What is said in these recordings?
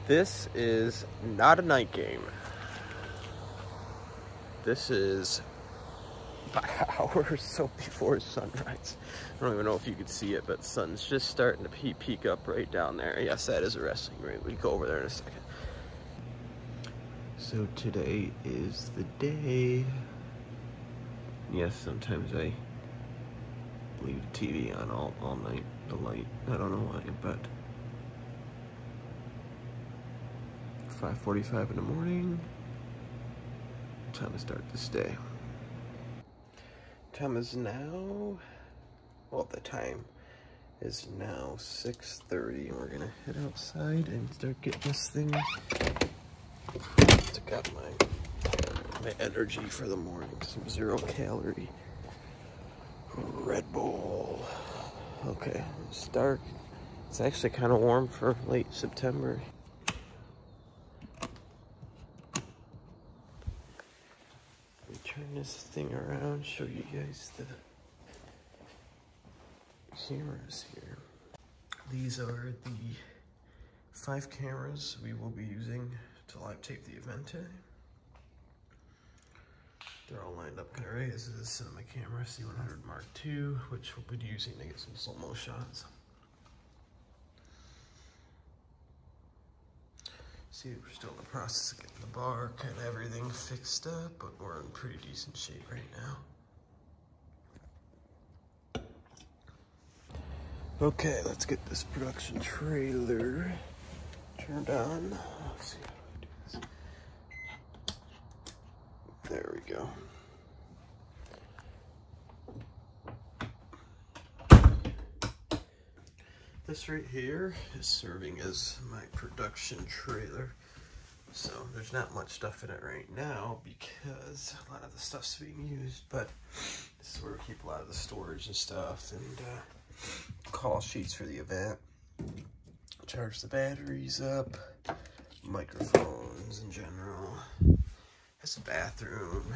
This is not a night game. This is by hours so before sunrise. I don't even know if you could see it, but the sun's just starting to peek up right down there. Yes, that is a wrestling ring. We go over there in a second. So today is the day. Yes, sometimes I leave the TV on all night, the light. I don't know why, but 5:45 in the morning. Time to start this day. Time is now, well, the time is now 6:30, and we're gonna head outside and start getting this thing to get my energy for the morning. Some 0-calorie Red Bull. Okay, it's dark. It's actually kind of warm for late September. Turn this thing around, show you guys the cameras here. These are the 5 cameras we will be using to live tape the event today. They're all lined up kind of right. This is a cinema camera, C100 Mark II, which we'll be using to get some slow-mo shots. See, we're still in the process of getting the bar, kind of everything fixed up, but we're in pretty decent shape right now. Okay, let's get this production trailer turned on. Let's see, how do I do this? There we go. This right here is serving as my production trailer. So there's not much stuff in it right now because a lot of the stuff's being used, but this is where we keep a lot of the storage and stuff, and call sheets for the event, charge the batteries up, microphones in general. Has a bathroom,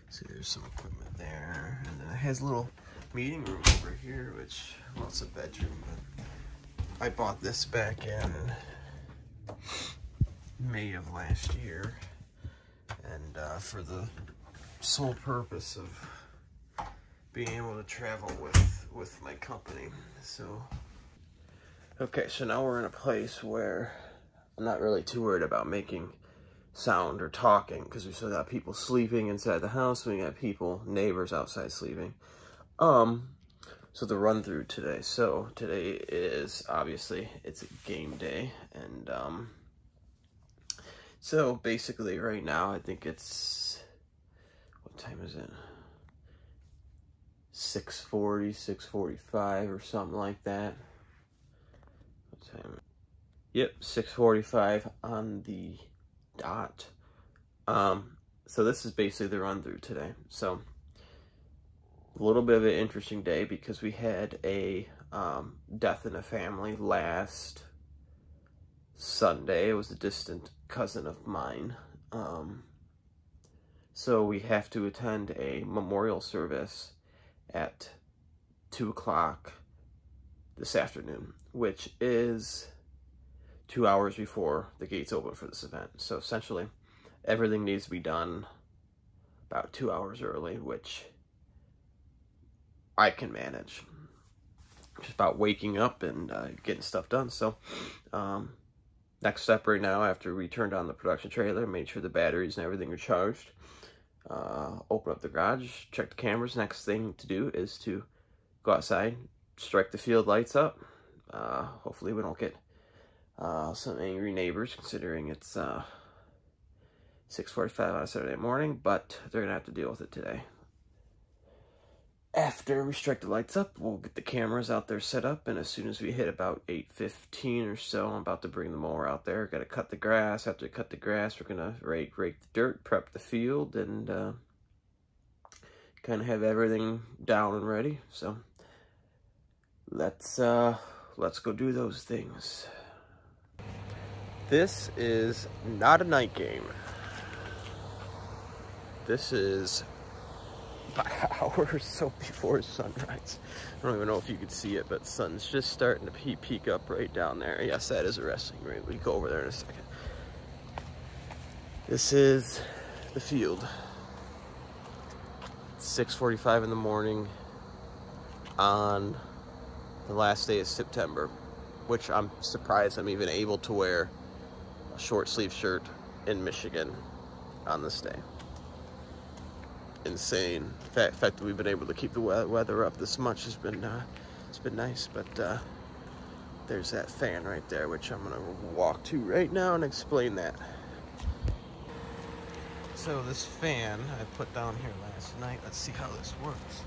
see, there's some equipment there, and then it has a little meeting room over here, which, well, it's a bedroom, but I bought this back in May of last year, and for the sole purpose of being able to travel with my company. So okay, so now we're in a place where I'm not really too worried about making sound or talking, because we still got people sleeping inside the house, we got neighbors outside sleeping. So the run through today. So today is, obviously, it's a game day, and so basically right now I think it's, what time is it? 6:40, 6:45 or something like that. What time? Yep, 6:45 on the dot. So this is basically the run through today. So a little bit of an interesting day because we had a death in the family last Sunday. It was a distant cousin of mine. So we have to attend a memorial service at 2 o'clock this afternoon, which is 2 hours before the gates open for this event. So essentially everything needs to be done about 2 hours early, which I can manage. Just about waking up and getting stuff done. So next step right now, after we turned on the production trailer, made sure the batteries and everything are charged, open up the garage, check the cameras. Next thing to do is to go outside, strike the field lights up. Hopefully we don't get some angry neighbors, considering it's 6:45 on a Saturday morning, but they're gonna have to deal with it today. After we strike the lights up, we'll get the cameras out there set up, and as soon as we hit about 8:15 or so, I'm about to bring the mower out there. Got to cut the grass. After we cut the grass, we're gonna rake the dirt, prep the field, and kind of have everything down and ready. So let's go do those things. This is not a night game. This is by hours or so before sunrise. I don't even know if you could see it, but sun's just starting to peek up right down there. Yes, that is a wrestling ring. We go over there in a second. This is the field. It's 6:45 in the morning on the last day of September, which I'm surprised I'm even able to wear a short sleeve shirt in Michigan on this day. Insane. The fact that we've been able to keep the weather up this much has been it's been nice. But there's that fan right there, which I'm gonna walk to right now and explain that. So this fan I put down here last night. Let's see how this works.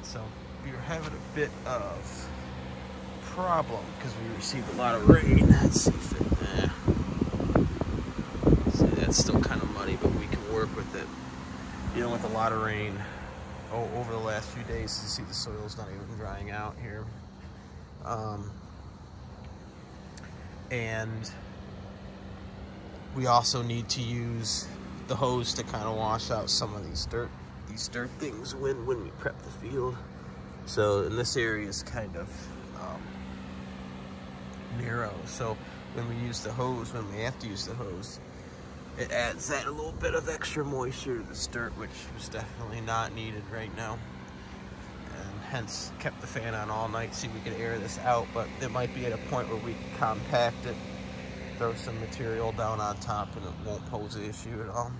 So we were having a bit of problem because we received a lot of rain. Let's see if it. See, that's still kind of muddy, but we can work with it. Dealing with a lot of rain over the last few days. You see the soil's not even drying out here. And we also need to use the hose to kind of wash out some of these dirt things when we prep the field. So, and this area is kind of narrow. So when we use the hose, when we have to use the hose, it adds that a little bit of extra moisture to this dirt, which was definitely not needed right now. And hence kept the fan on all night, see if we could air this out. But it might be at a point where we can compact it, throw some material down on top, and it won't pose an issue at all.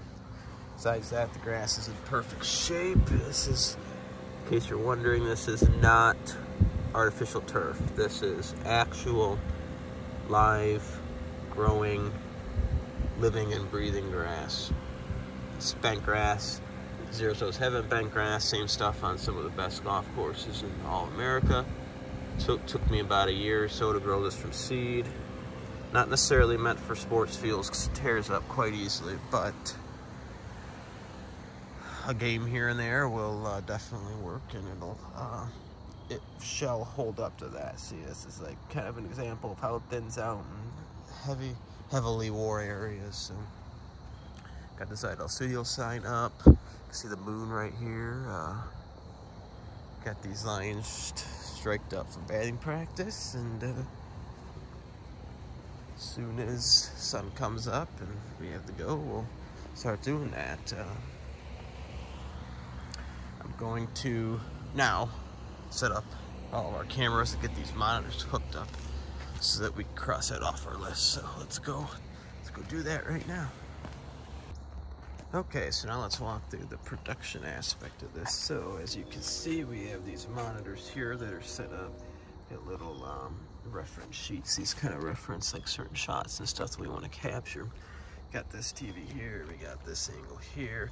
Besides that, the grass is in perfect shape. This is, in case you're wondering, this is not artificial turf. This is actual, live, growing, living and breathing grass. It's Bentgrass. Zeros Heaven Bentgrass, same stuff on some of the best golf courses in all America. So it took me about a year or so to grow this from seed. Not necessarily meant for sports fields because it tears up quite easily, but a game here and there will definitely work, and it shall hold up to that. See, this is like kind of an example of how it thins out in heavily wore areas. So got the Zajdel Studio sign up. You can see the moon right here. Got these lines striked up for batting practice, and as soon as sun comes up and we have to go, we'll start doing that. I'm going to now set up all of our cameras and get these monitors hooked up so that we can cross that off our list. So let's go do that right now. Okay, so now let's walk through the production aspect of this. So as you can see, we have these monitors here that are set up. Got little reference sheets. These kind of reference like certain shots and stuff that we want to capture. Got this TV here. We got this angle here.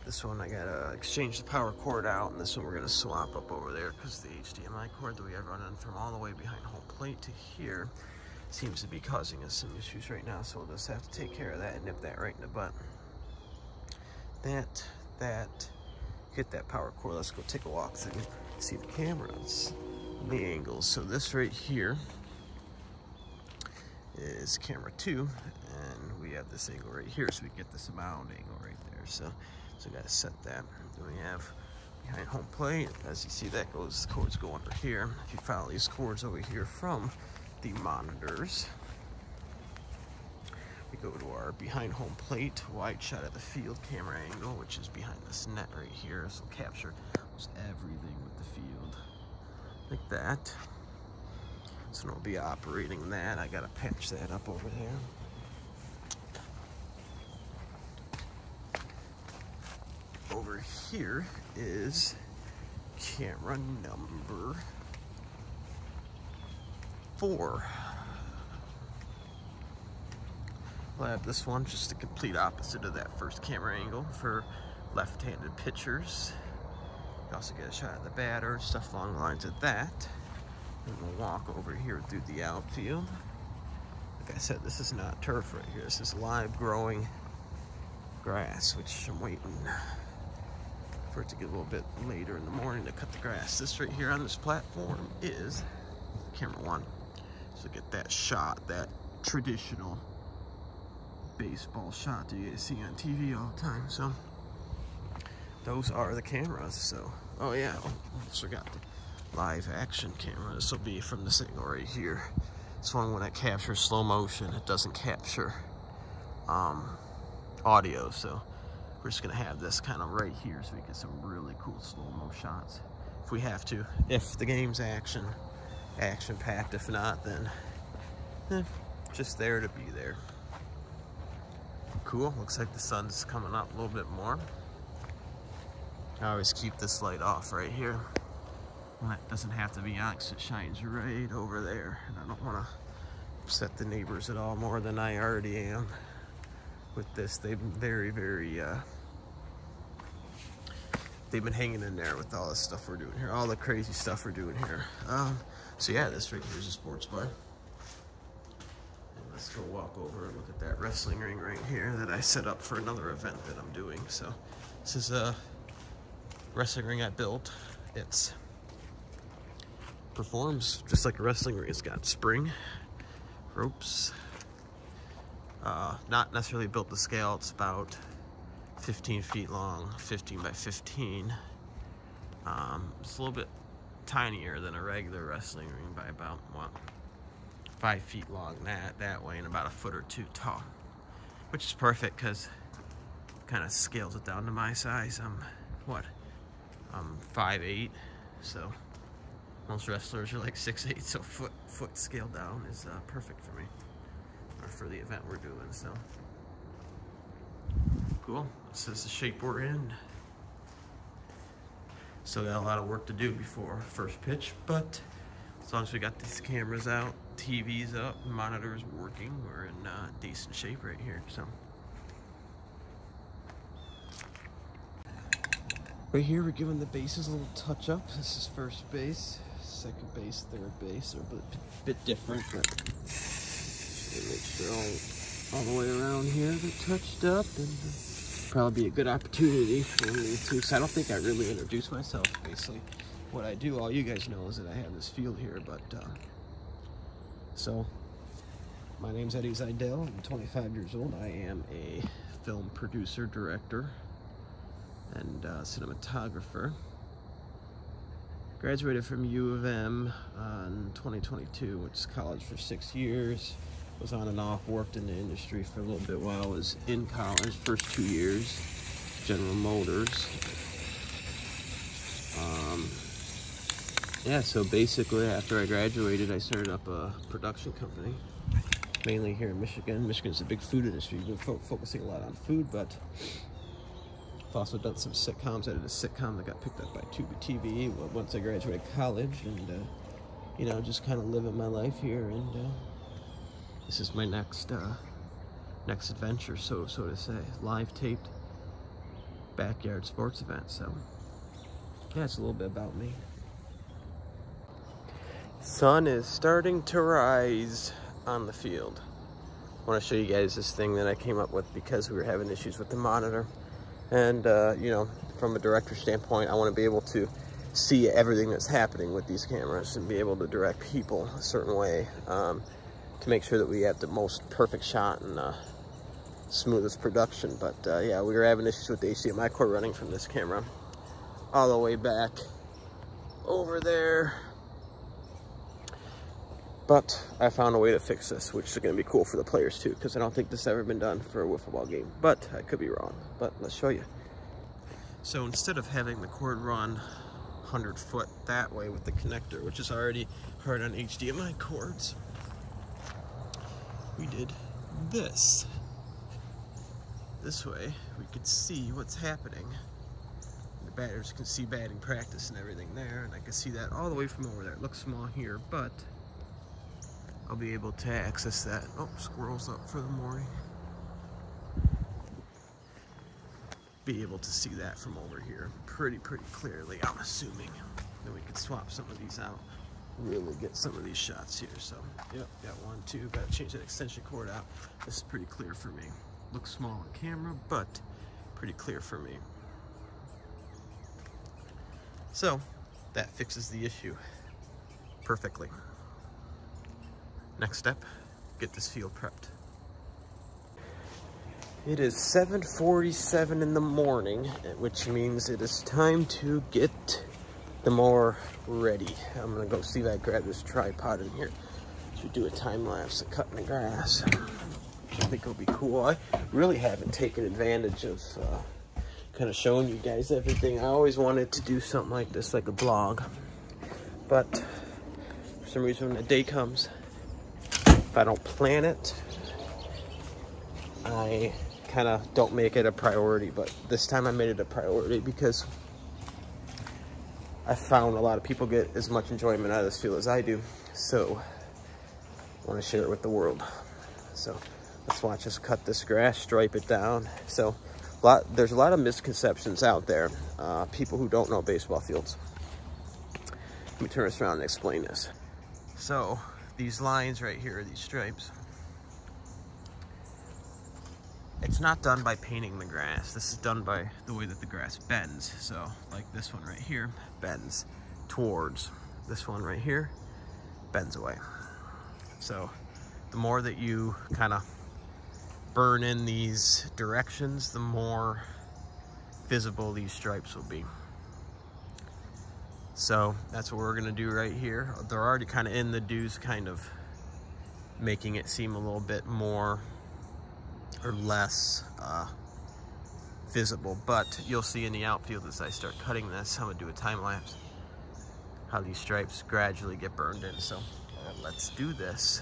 This one I gotta exchange the power cord out, and this one we're gonna swap up over there because the HDMI cord that we have running from all the way behind home plate to here seems to be causing us some issues right now. So we'll just have to take care of that and nip that right in the butt. Hit that power cord. Let's go take a walk through, see the cameras, the angles. So this right here is camera 2, and we have this angle right here, so we get this mound angle right there. So we got to set that. Then we have behind home plate. As you see, that goes, the cords go under here. If you follow these cords over here from the monitors, we go to our behind home plate wide shot of the field camera angle, which is behind this net right here. This will capture almost everything with the field like that. So we'll be operating that. I gotta patch that up over there. Over here is camera number 4. We'll have this one just the complete opposite of that first camera angle for left-handed pitchers. You also get a shot of the batter, stuff along the lines of that. And we'll walk over here through the outfield. Like I said, this is not turf right here. This is live growing grass, which I'm waiting for it to get a little bit later in the morning to cut the grass. This right here on this platform is camera 1. So get that shot, that traditional baseball shot that you guys see on TV all the time. So those are the cameras. So, oh yeah, almost forgot the live action camera. This will be from this angle right here. This one, when it captures slow motion, it doesn't capture audio. So we're just gonna have this kind of right here so we get some really cool slow-mo shots if we have to. If the game's action-packed. If not, then just there to be there. Cool, looks like the sun's coming up a little bit more. I always keep this light off right here. Well, it doesn't have to be on because it shines right over there. And I don't want to upset the neighbors at all more than I already am with this. They've been very, very, they've been hanging in there with all this stuff we're doing here, all the crazy stuff we're doing here. So yeah, this right here is a sports bar. And let's go walk over and look at that wrestling ring right here that I set up for another event that I'm doing. So this is a wrestling ring I built. It's performs just like a wrestling ring. It's got spring, ropes, not necessarily built to scale. It's about 15 feet long, 15 by 15. It's a little bit tinier than a regular wrestling ring by about, what, 5 feet long that way, and about a foot or two tall, which is perfect because it kind of scales it down to my size. I'm 5'8", so most wrestlers are like 6'8", so foot scale down is perfect for me, or for the event we're doing. So cool. This is the shape we're in. Still got a lot of work to do before first pitch, but as long as we got these cameras out, TV's up, monitors working, we're in decent shape right here. So right here, we're giving the bases a little touch up. This is first base, second base, third base. They're a bit different, but make sure all the way around here they're touched up, and probably be a good opportunity for me to. So I don't think I really introduced myself. Basically, what I do, all you guys know, is that I have this field here. But so my name's Eddie Zajdel. I'm 25 years old. I am a film producer, director, and cinematographer. Graduated from U of M in 2022, went to college for 6 years. Was on and off, worked in the industry for a little bit while I was in college. First 2 years, General Motors. Yeah, so basically after I graduated, I started up a production company, mainly here in Michigan. Michigan's a big food industry. We've been focusing a lot on food, but I've also done some sitcoms. I did a sitcom that got picked up by Tubi TV once I graduated college, and you know, just kind of living my life here. And this is my next adventure, so to say, live taped backyard sports event. So yeah, it's a little bit about me. Sun is starting to rise on the field. I want to show you guys this thing that I came up with because we were having issues with the monitor. And you know, from a director standpoint, I want to be able to see everything that's happening with these cameras and be able to direct people a certain way, to make sure that we have the most perfect shot and smoothest production. But yeah, we were having issues with the HDMI cord running from this camera all the way back over there. But I found a way to fix this, which is going to be cool for the players too, because I don't think this has ever been done for a wiffle ball game. But I could be wrong. But let's show you. So instead of having the cord run 100 foot that way with the connector, which is already hard on HDMI cords, we did this. This way we could see what's happening. The batters can see batting practice and everything there, and I can see that all the way from over there. It looks small here, but I'll be able to access that. Oh, squirrels up for the morning. Be able to see that from over here pretty clearly, I'm assuming. Then we could swap some of these out, really get some of these shots here. So yep, got 1, 2, gotta change that extension cord out. This is pretty clear for me. Looks small on camera, but pretty clear for me. So that fixes the issue perfectly. Next step, get this field prepped. It is 7:47 in the morning, which means it is time to get the mower ready. I'm gonna go see if I grab this tripod in here to do a time lapse of cutting the grass. I think it'll be cool. I really haven't taken advantage of kind of showing you guys everything. I always wanted to do something like this, like a vlog, but for some reason when the day comes, if I don't plan it, I kind of don't make it a priority. But this time I made it a priority because I found a lot of people get as much enjoyment out of this field as I do, so I want to share it with the world. So let's watch us cut this grass, stripe it down. So there's a lot of misconceptions out there, people who don't know baseball fields. Let me turn this around and explain this. So these lines right here, these stripes, it's not done by painting the grass. This is done by the way that the grass bends. So like this one right here bends towards, this one right here bends away. So the more that you kind of burn in these directions, the more visible these stripes will be. So that's what we're gonna do right here. They're already kind of in the dews, kind of making it seem a little bit more or less visible, but you'll see in the outfield as I start cutting this, I'm gonna do a time lapse, how these stripes gradually get burned in. So let's do this.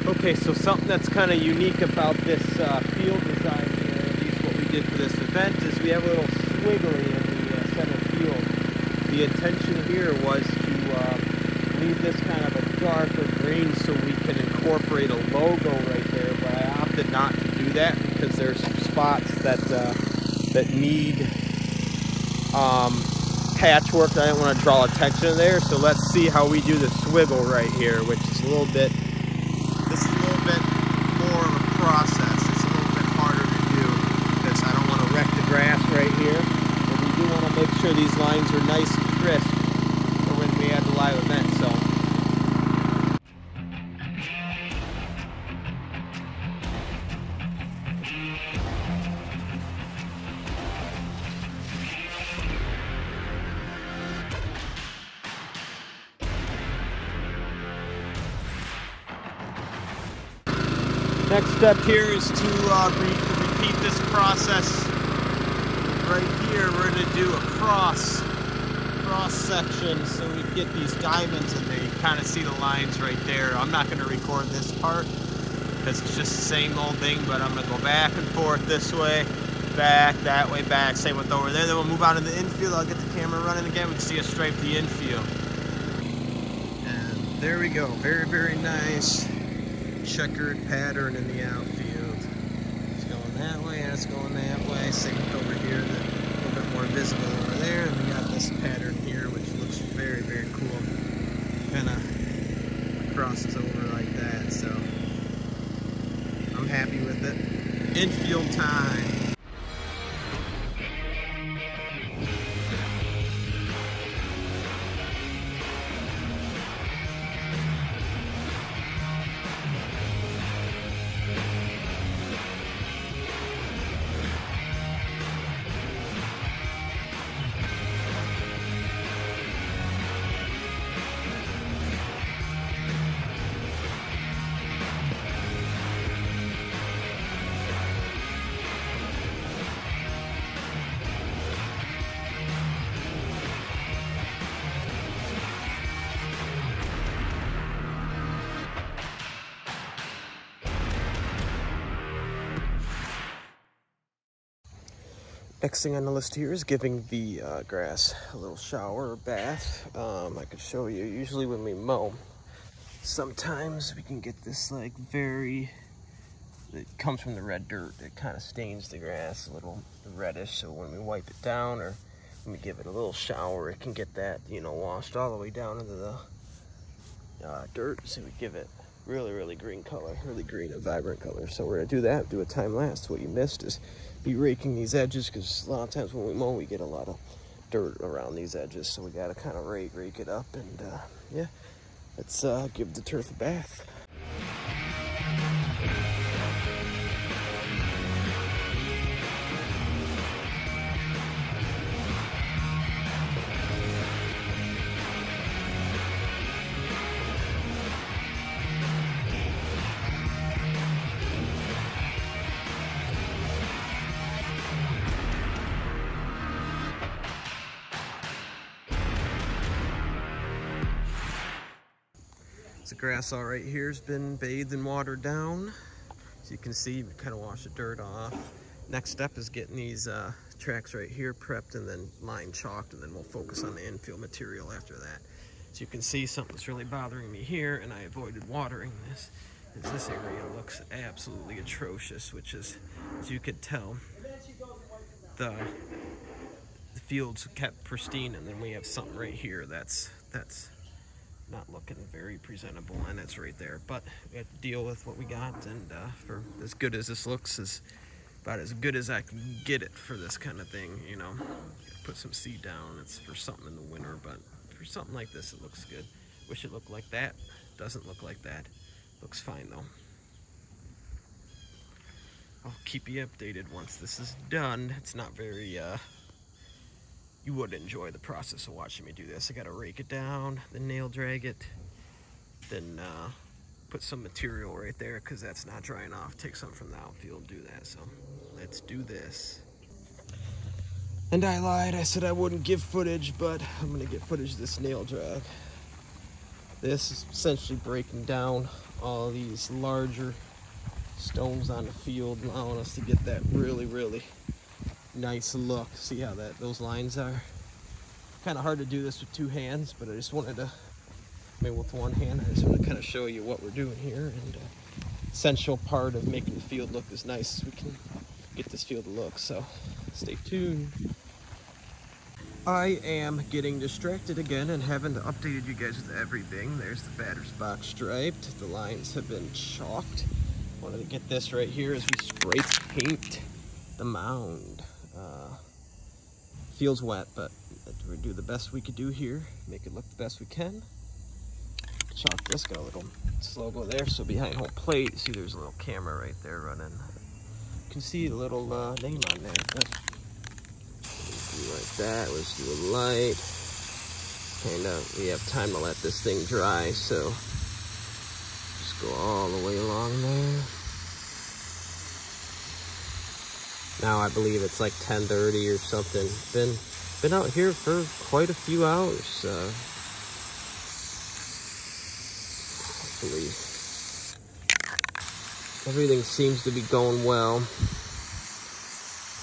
Okay, so something that's kind of unique about this field design here, at least what we did for this event, is we have a little squiggly in the center field. The intention here was to leave this kind of a darker green so we can incorporate a logo right there, but I opted not to do that because there's some spots that need patchwork that I didn't want to draw attention there. So let's see how we do the swiggle right here, which is a little bit more of a process. It's a little bit harder to do because I don't want to wreck the grass right here, but we do want to make sure these lines are nice and crisp for when we have the live event. So next step here is to repeat this process right here. We're going to do a cross section so we get these diamonds and they kind of see the lines right there. I'm not going to record this part because it's just the same old thing, but I'm going to go back and forth this way, back, that way, back, same with over there. Then we'll move on to the infield. I'll get the camera running again. We can see us stripe the infield. And there we go. Very, very nice checkered pattern in the outfield. It's going that way and it's going that way. Same with over here, a little bit more visible over there. And we got this pattern here, which looks very, very cool. Kind of crosses over like that. So I'm happy with it. Infield time. Next thing on the list here is giving the grass a little shower or bath. I could show you, usually when we mow, sometimes we can get this like it comes from the red dirt. It kind of stains the grass a little reddish, so when we wipe it down or when we give it a little shower, it can get that, you know, washed all the way down into the dirt. So we give it really green color, really green and vibrant color. So we're gonna do that, do a time lapse. What you missed is be raking these edges, because a lot of times when we mow, we get a lot of dirt around these edges. So we gotta kind of rake it up, and yeah, let's give the turf a bath. The grass all right here has been bathed and watered down. As you can see, we kind of wash the dirt off. Next step is getting these tracks right here prepped and then line chalked, and then we'll focus on the infill material after that. As you can see, something's really bothering me here, and I avoided watering this, because this area looks absolutely atrocious, which is, as you could tell, the fields kept pristine, and then we have something right here that's not looking very presentable, and it's right there. But we have to deal with what we got, and for as good as this looks, is about as good as I can get it for this kind of thing, you know. Put some seed down. It's for something in the winter, but for something like this, it looks good. Wish it looked like that. Doesn't look like that. Looks fine though. I'll keep you updated once this is done. It's not very you would enjoy the process of watching me do this. I gotta rake it down, then nail drag it, then put some material right there, because that's not drying off. Take some from the outfield, do that. So let's do this. And I lied, I said I wouldn't give footage, but I'm gonna get footage of this nail drag. This is essentially breaking down all these larger stones on the field, allowing us to get that really nice look. See how those lines are? Kind of hard to do this with two hands, but I just wanted to, with one hand, I just want to kind of show you what we're doing here, and essential part of making the field look as nice as we can get this field to look. So stay tuned. I am getting distracted again and haven't updated you guys with everything. There's the batter's box striped. The lines have been chalked. Wanted to get this right here as we spray paint the mound. Feels wet, but we do the best we could do here. Make it look the best we can. Chalk this, got a little logo there, so behind home plate, you see there's a little camera right there running. You can see the little name on there. But do like that. Let's do a light. We have time to let this thing dry, so just go all the way along there. Now I believe it's like 10:30 or something. Been out here for quite a few hours. Hopefully everything seems to be going well.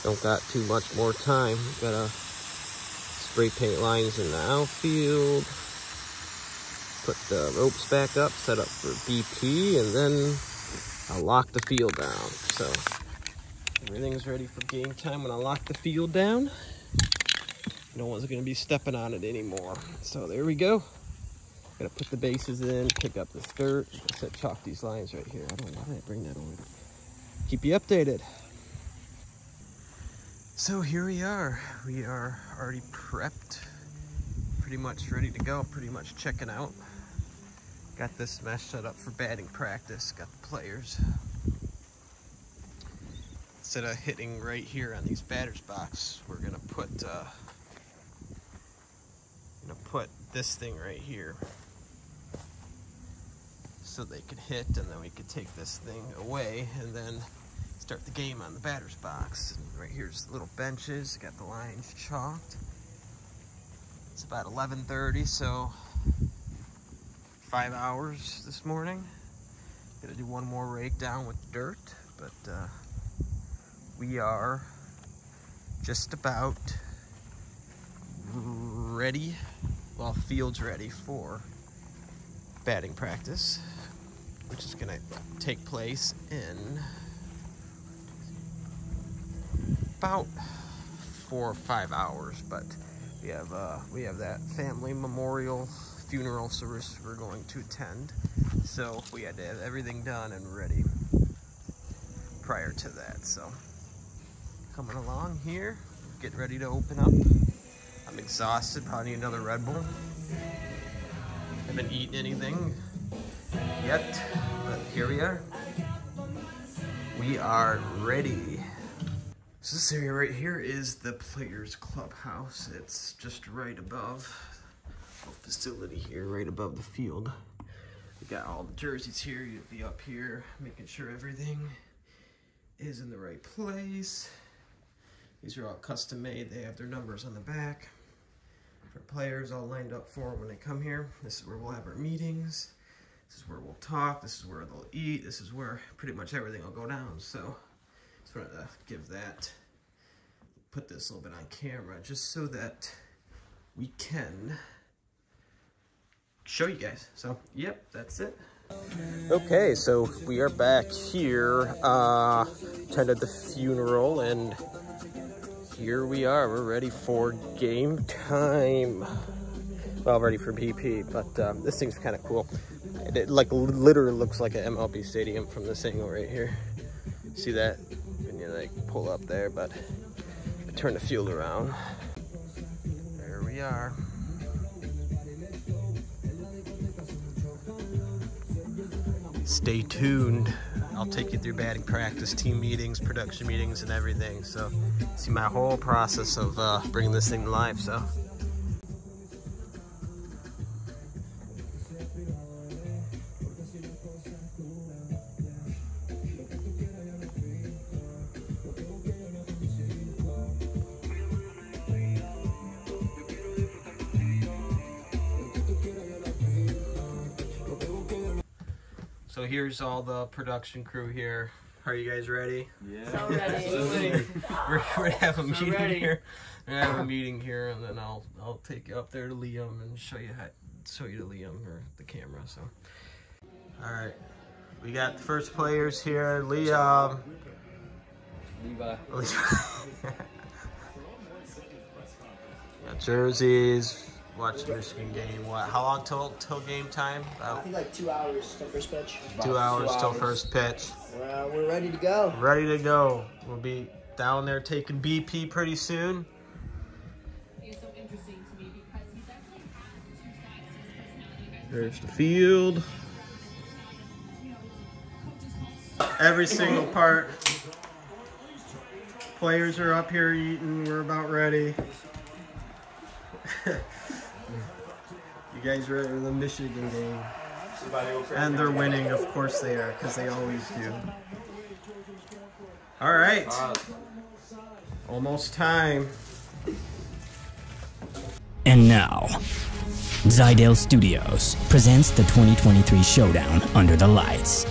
Don't got too much more time. Gotta spray paint lines in the outfield. Put the ropes back up, set up for BP, and then I'll lock the field down. So everything's ready for game time when I lock the field down. No one's gonna be stepping on it anymore. So there we go. Gotta put the bases in, pick up this dirt. I said chalk these lines right here. I don't know why I bring that over. Keep you updated. So here we are. We are already prepped. Pretty much ready to go, pretty much checking out. Got this mesh set up for batting practice. Got the players. Instead of hitting right here on these batter's box, we're gonna put this thing right here so they could hit, and then we could take this thing away and then start the game on the batter's box. And right here's the little benches, got the lines chalked. It's about 11:30, so 5 hours this morning. Gotta do one more rake down with dirt, but we are just about ready, well, field's ready for batting practice, which is gonna take place in about 4 or 5 hours. But we have that family memorial funeral service we're going to attend, so we had to have everything done and ready prior to that. So coming along here, getting ready to open up. I'm exhausted, probably need another Red Bull. Haven't eaten anything yet, but here we are. We are ready. So this area right here is the Players Clubhouse. It's just right above the facility here, right above the field. We got all the jerseys here. You'll be up here making sure everything is in the right place. These are all custom made. They have their numbers on the back for players all lined up for when they come here. This is where we'll have our meetings. This is where we'll talk. This is where they'll eat. This is where pretty much everything will go down. So just wanted to give that, put this a little bit on camera just so that we can show you guys. So yep, that's it. Okay, so we are back here, attended the funeral, and here we are. We're ready for game time. Well, ready for BP, but this thing's kind of cool. It like literally looks like an MLB stadium from this angle right here. See that? When you like pull up there, but I turn the field around. There we are. Stay tuned. I'll take you through batting practice, team meetings, production meetings, and everything. So see my whole process of bringing this thing to life. So. So here's all the production crew here. Are you guys ready? Yeah. So ready. We're gonna have a meeting here. We're gonna have a meeting here, and then I'll take you up there to Liam and show you to Liam or the camera. So, all right, we got the first players here. Liam. Levi. Got jerseys. Watch the Michigan game. What? How long till game time? I think like 2 hours till first pitch. 2 hours till first pitch. We're ready to go. Ready to go. We'll be down there taking BP pretty soon. There's the field. Every single part. Players are up here eating. We're about ready. You guys ready for the Michigan game? And they're winning, of course they are, because they always do. All right. Almost time. And now, Zajdel Studios presents the 2023 Showdown Under the Lights.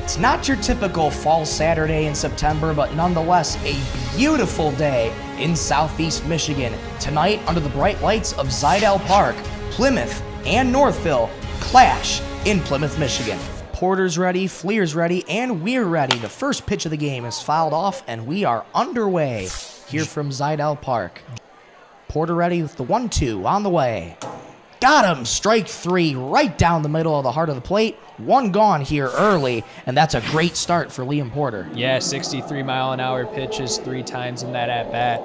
It's not your typical fall Saturday in September, but nonetheless a beautiful day in Southeast Michigan. Tonight, under the bright lights of Zajdel Park, Plymouth and Northville clash in Plymouth, Michigan. Porter's ready, Fleer's ready, and we're ready. The first pitch of the game is fouled off, and we are underway here from Zajdel Park. Porter ready with the 1-2 on the way. Got him! Strike three right down the middle of the heart of the plate. One gone here early, and that's a great start for Liam Porter. Yeah, 63-mile-an-hour pitches 3 times in that at-bat.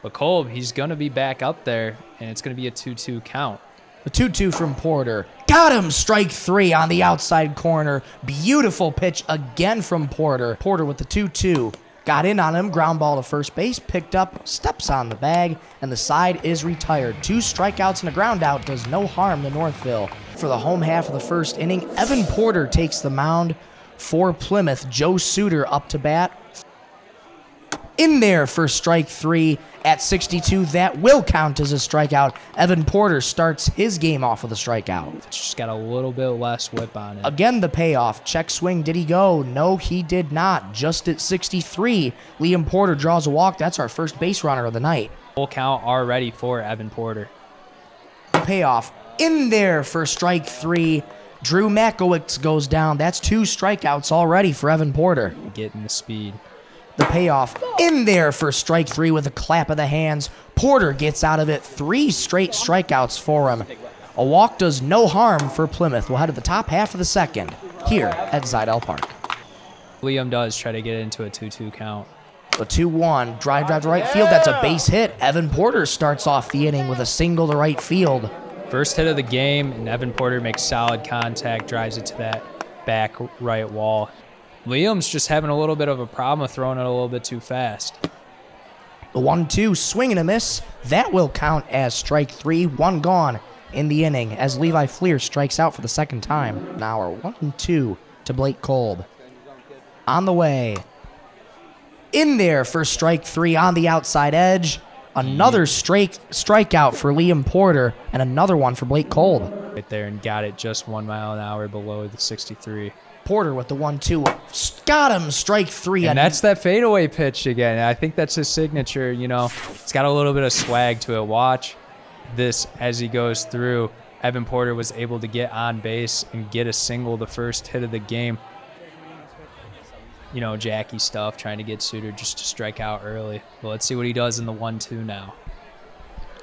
But Kolb, he's going to be back up there, and it's going to be a 2-2 count. The 2-2 from Porter. Got him! Strike three on the outside corner. Beautiful pitch again from Porter. Porter with the 2-2. Got in on him, ground ball to first base, picked up, steps on the bag, and the side is retired. 2 strikeouts and a ground out does no harm to Northville. For the home half of the first inning, Evan Porter takes the mound for Plymouth. Joe Suter up to bat. in there for strike 3 at 62. That will count as a strikeout. Evan Porter starts his game off with a strikeout. Just got a little bit less whip on it. Again, the payoff. Check swing. Did he go? No, he did not. Just at 63, Liam Porter draws a walk. That's our first base runner of the night. Full count already for Evan Porter. The payoff in there for strike 3. Drew Makowicz goes down. That's 2 strikeouts already for Evan Porter. Getting the speed. The payoff in there for strike 3 with a clap of the hands. Porter gets out of it. 3 straight strikeouts for him. A walk does no harm for Plymouth. We'll head to the top half of the second here at Zajdel Park. Liam does try to get into a 2-2 count. A 2-1, drive to right field. That's a base hit. Evan Porter starts off the inning with a single to right field. First hit of the game, and Evan Porter makes solid contact, drives it to that back right wall. Liam's just having a little bit of a problem with throwing it a little bit too fast. The 1-2, swing and a miss. That will count as strike 3, 1 gone in the inning as Levi Fleer strikes out for the second time. Now we're 1-2 to Blake Kolb. On the way. In there for strike 3 on the outside edge. Another strikeout for Liam Porter and another one for Blake Kolb. Right there and got it just 1 mile an hour below the 63. Porter with the 1-2. Got him, strike 3. And that's that fadeaway pitch again. I think that's his signature, you know. It's got a little bit of swag to it. Watch this as he goes through. Evan Porter was able to get on base and get a single, the first hit of the game. You know, Jackie stuff, trying to get Suter just to strike out early. Well, let's see what he does in the 1-2 now.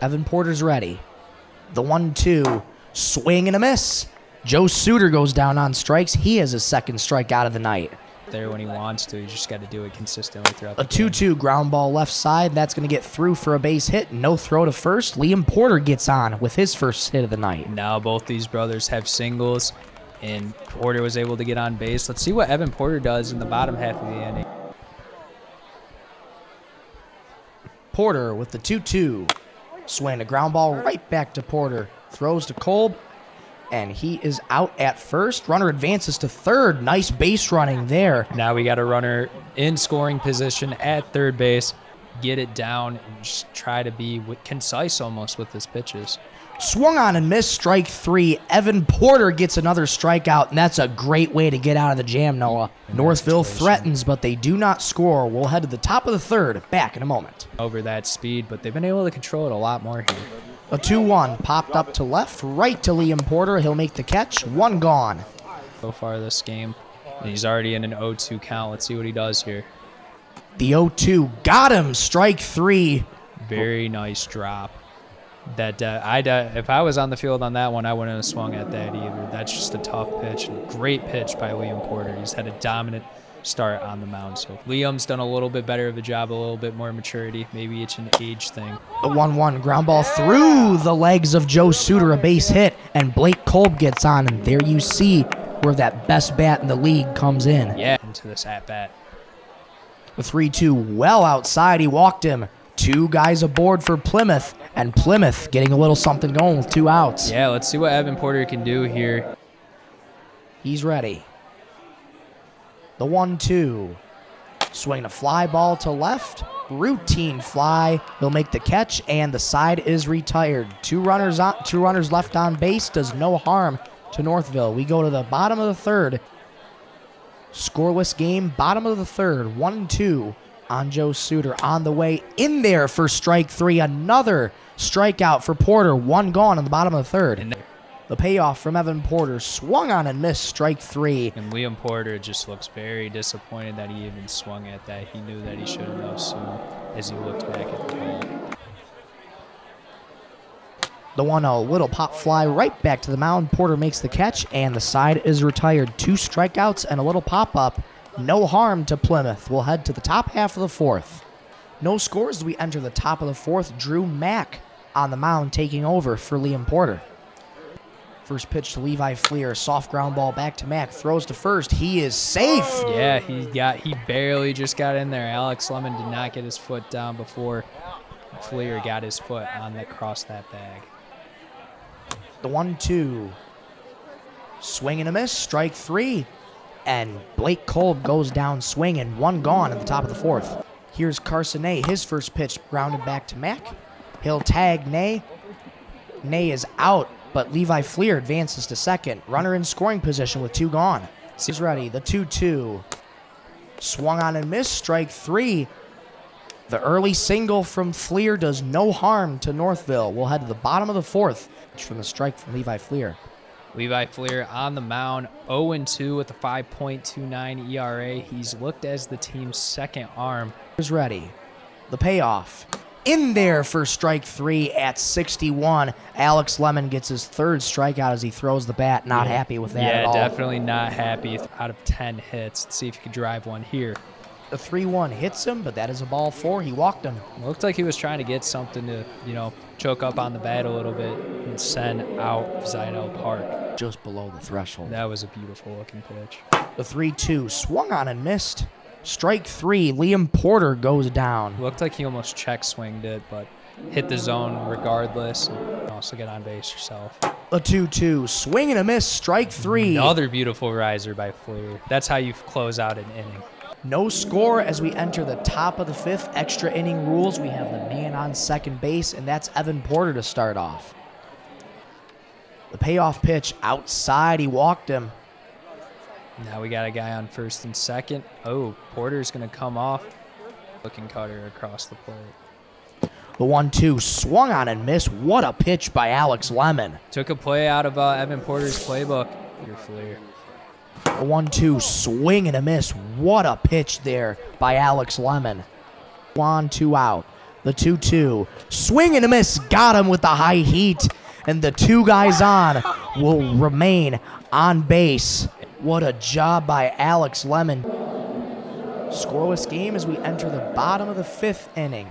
Evan Porter's ready. The 1-2, swing and a miss. Joe Suter goes down on strikes. He has his second strikeout of the night. There when he wants to. You just got to do it consistently throughout the game. A 2-2 ground ball left side. That's going to get through for a base hit. No throw to first. Liam Porter gets on with his first hit of the night. Now both these brothers have singles, and Porter was able to get on base. Let's see what Evan Porter does in the bottom half of the inning. Porter with the 2-2. Swing a ground ball right back to Porter. Throws to Kolb, and he is out at first. Runner advances to third. Nice base running there. Now we got a runner in scoring position at third base. Get it down and just try to be concise almost with his pitches. Swung on and missed, strike 3. Evan Porter gets another strikeout, and that's a great way to get out of the jam, Noah. Northville threatens, but they do not score. We'll head to the top of the third. Back in a moment. Over that speed, but they've been able to control it a lot more here. A 2-1 popped up to left, right to Liam Porter. He'll make the catch. 1 gone. So far this game, and he's already in an 0-2 count. Let's see what he does here. The 0-2 got him. Strike 3. Very nice drop. That if I was on the field on that one, I wouldn't have swung at that either. That's just a tough pitch. Great pitch by Liam Porter. He's had a dominant start on the mound. So Liam's done a little bit better of a job, a little bit more maturity. Maybe it's an age thing. The 1-1 ground ball through the legs of Joe Suter, a base hit, and Blake Kolb gets on, and there you see where that best bat in the league comes in. Yeah, into this at-bat. The 3-2 well outside. He walked him. 2 guys aboard for Plymouth, and Plymouth getting a little something going with 2 outs. Yeah, let's see what Evan Porter can do here. He's ready. The 1-2. Swing a fly ball to left. Routine fly. He'll make the catch, and the side is retired. 2 runners left on base. Does no harm to Northville. We go to the bottom of the third. Scoreless game, bottom of the third. 1-2 on Joe Suter. On the way in there for strike 3. Another strikeout for Porter. 1 gone in the bottom of the third. The payoff from Evan Porter. Swung on and missed, strike 3. And Liam Porter just looks very disappointed that he even swung at that. He knew that he should have known soon as he looked back at the ball. The 1-0, little pop fly right back to the mound. Porter makes the catch, and the side is retired. 2 strikeouts and a little pop-up. No harm to Plymouth. We'll head to the top half of the fourth. No scores as we enter the top of the fourth. Drew Mack on the mound taking over for Liam Porter. First pitch to Levi Fleer. Soft ground ball back to Mack. Throws to first. He is safe. Yeah, he barely just got in there. Alex Lemon did not get his foot down before Fleer got his foot on that cross that bag. The 1-2. Swing and a miss. Strike 3. And Blake Kolb goes down swinging. 1 gone at the top of the fourth. Here's Carson Ney. His first pitch grounded back to Mack. He'll tag Ney. Ney is out, but Levi Fleer advances to second. Runner in scoring position with 2 gone. He's ready. The 2-2. Swung on and missed. Strike 3. The early single from Fleer does no harm to Northville. We'll head to the bottom of the 4th from the strike from Levi Fleer. Levi Fleer on the mound, 0-2 with a 5.29 ERA. He's looked as the team's second arm. Is ready. The payoff. In there for strike 3 at 61. Alex Lemon gets his 3rd strikeout as he throws the bat. Not happy with that at all. Yeah, definitely not happy. Out of 10 hits. Let's see if he can drive one here. The 3-1 hits him, but that is a ball 4. He walked him. Looked like he was trying to get something to, choke up on the bat a little bit and send out Zajdel Park. Just below the threshold. That was a beautiful looking pitch. The 3-2 swung on and missed. Strike 3, Liam Porter goes down. Looked like he almost check swinged it, but hit the zone regardless. And also get on base yourself. The 2-2, swing and a miss, strike 3. Another beautiful riser by Fleer. That's how you close out an inning. No score as we enter the top of the 5th. Extra inning rules. We have the man on second base, and that's Evan Porter to start off. The payoff pitch outside. He walked him. Now we got a guy on first and second. Oh, Porter's going to come off. Looking cutter across the plate. The 1-2 swung on and missed. What a pitch by Alex Lemon. Took a play out of Evan Porter's playbook. Your Fleer. The 1-2 swing and a miss. What a pitch there by Alex Lemon. 1-2 out. The 2-2 swing and a miss. Got him with the high heat. And the 2 guys on will remain on base. What a job by Alex Lemon. Scoreless game as we enter the bottom of the 5th inning.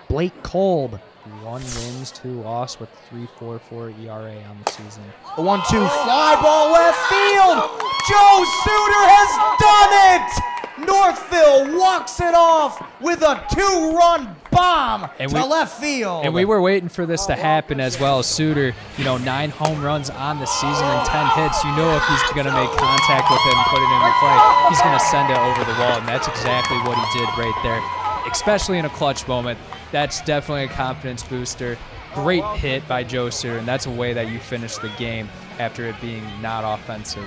Blake Kolb. 1 wins, 2 loss with 3.44 ERA on the season. The 1-2 fly ball left field. Joe Suter has done it. Northville walks it off with a 2-run bomb to left field. And we were waiting for this to happen as well. Suter, 9 home runs on the season and 10 hits. You know if he's going to make contact with it and put it in the play, he's going to send it over the wall, and that's exactly what he did right there, especially in a clutch moment. That's definitely a confidence booster. Great hit by Joe Suter, and that's a way that you finish the game after it being not offensive.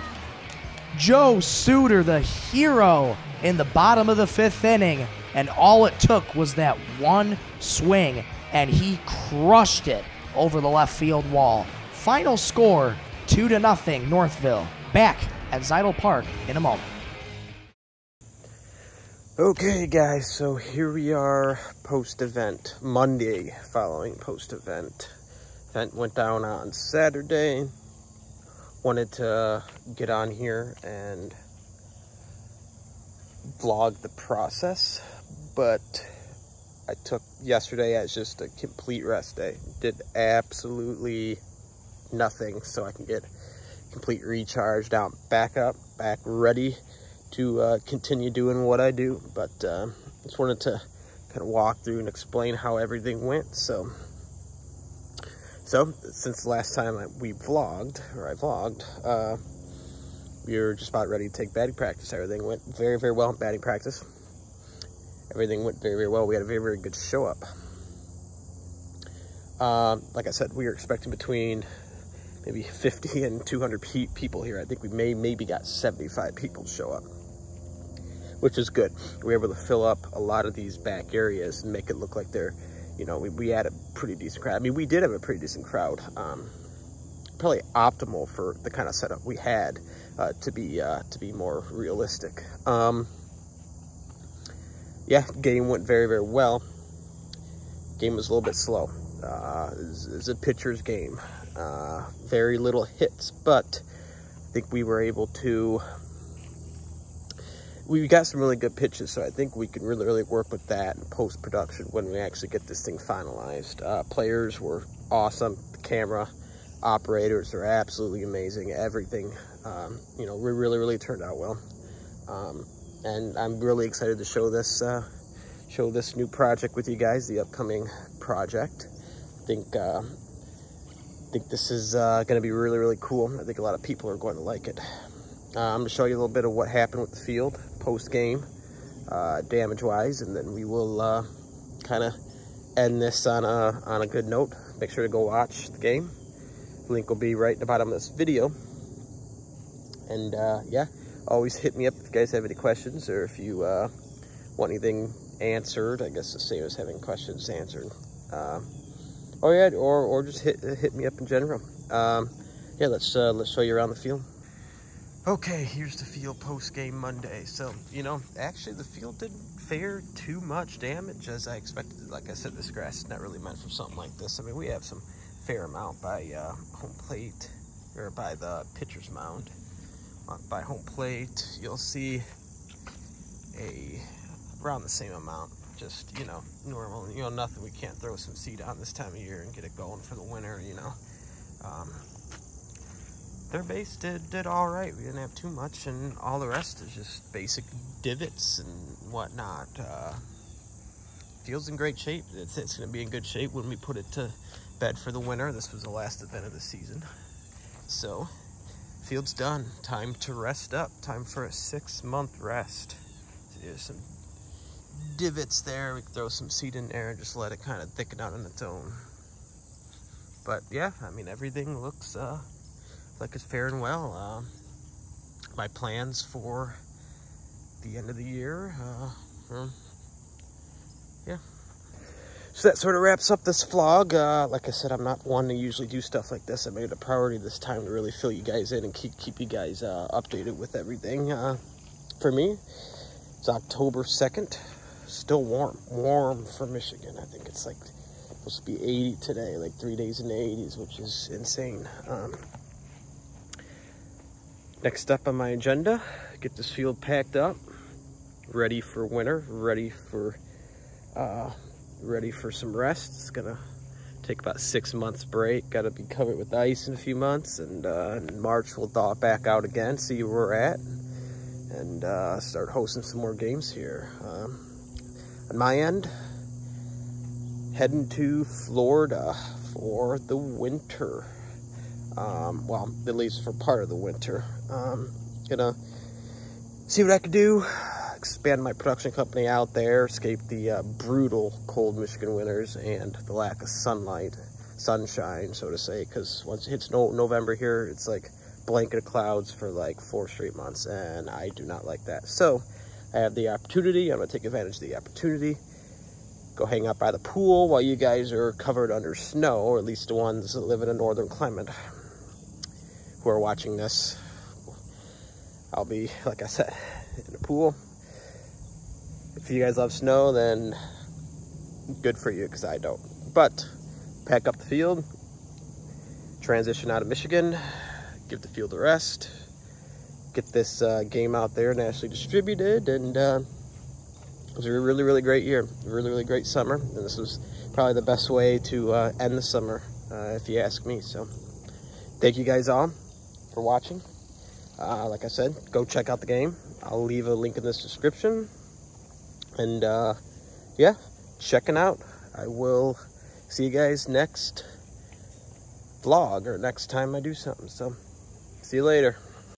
Joe Suter, the hero in the bottom of the 5th inning, and all it took was that 1 swing, and he crushed it over the left field wall. Final score, 2-0 Northville. Back at Zajdel Park in a moment. Okay, guys, so here we are post-event, Monday following post-event. Event went down on Saturday. Wanted to get on here and vlog the process, but I took yesterday as just a complete rest day. Did absolutely nothing so I can get complete recharge down, back up, back ready to continue doing what I do. But just wanted to kind of walk through and explain how everything went. So since the last time I vlogged, we were just about ready to take batting practice. Everything went very, very well in batting practice. Everything went very, very well. We had a very, very good show up. Like I said, we were expecting between maybe 50 and 200 people here. I think we maybe got 75 people to show up, which is good. We were able to fill up a lot of these back areas and make it look like they're, we had a pretty decent crowd. I mean, we did have a pretty decent crowd. Probably optimal for the kind of setup we had to be more realistic. Yeah, game went very, very well. Game was a little bit slow. It's a pitcher's game. Very little hits, but I think we were able to, we got some really good pitches, so I think we can really, really work with that in post-production when we actually get this thing finalized. Players were awesome. The camera operators are absolutely amazing. Everything, really, really turned out well. And I'm really excited to show this new project with you guys, the upcoming project. I think this is going to be really, really cool. I think a lot of people are going to like it. I'm going to show you a little bit of what happened with the field post-game. damage-wise, and then we will kind of end this on a good note. Make sure to go watch the game. Link will be right at the bottom of this video. And yeah, always hit me up if you guys have any questions, or if you want anything answered. I guess the same as having questions answered. Oh yeah, or just hit me up in general. Yeah, let's show you around the field. Okay, here's the field post-game Monday. So, you know, actually the field didn't fare too much damage as I expected. Like I said, this grass is not really meant for something like this. I mean, we have some fair amount by home plate, or by the pitcher's mound. By home plate, you'll see around the same amount. Just, you know, normal, you know, nothing. We can't throw some seed on this time of year and get it going for the winter, you know. Their base did all right. We didn't have too much, and all the rest is just basic divots and whatnot. Field's in great shape. It's going to be in good shape when we put it to bed for the winter. This was the last event of the season. So, field's done. Time to rest up. Time for a 6-month rest. So there's some divots there. We can throw some seed in there and just let it kind of thicken out on its own. But yeah, I mean, everything looks like it's faring well. My plans for the end of the year, yeah. So that sort of wraps up this vlog. Like I said, I'm not one to usually do stuff like this. I made it a priority this time to really fill you guys in and keep you guys updated with everything. For me, it's October 2nd. Still warm for Michigan. I think it's like supposed to be 80 today, like 3 days in the 80s, which is insane. Next up on my agenda, get this field packed up, ready for winter, ready for some rest. It's gonna take about 6 months break. Got to be covered with ice in a few months, and in March we'll thaw it back out again, see where we're at, and start hosting some more games here. On my end, heading to Florida for the winter. Well, at least for part of the winter. Gonna see what I can do, expand my production company out there, escape the brutal cold Michigan winters and the lack of sunshine, so to say, because once it hits November here, it's like blanket of clouds for like 4 straight months, and I do not like that. So I have the opportunity. I'm gonna take advantage of the opportunity, go hang out by the pool while you guys are covered under snow, or at least the ones that live in a northern climate who are watching this. I'll be, like I said, in the pool. If you guys love snow, then good for you, because I don't. But pack up the field, transition out of Michigan, give the field a rest, get this game out there nationally distributed, and it was a really, really great year, really, really great summer, and this was probably the best way to end the summer, if you ask me. So thank you guys all for watching. Like I said, go check out the game. I'll leave a link in this description. And yeah, checking out. I will see you guys next vlog, or next time I do something. So see you later.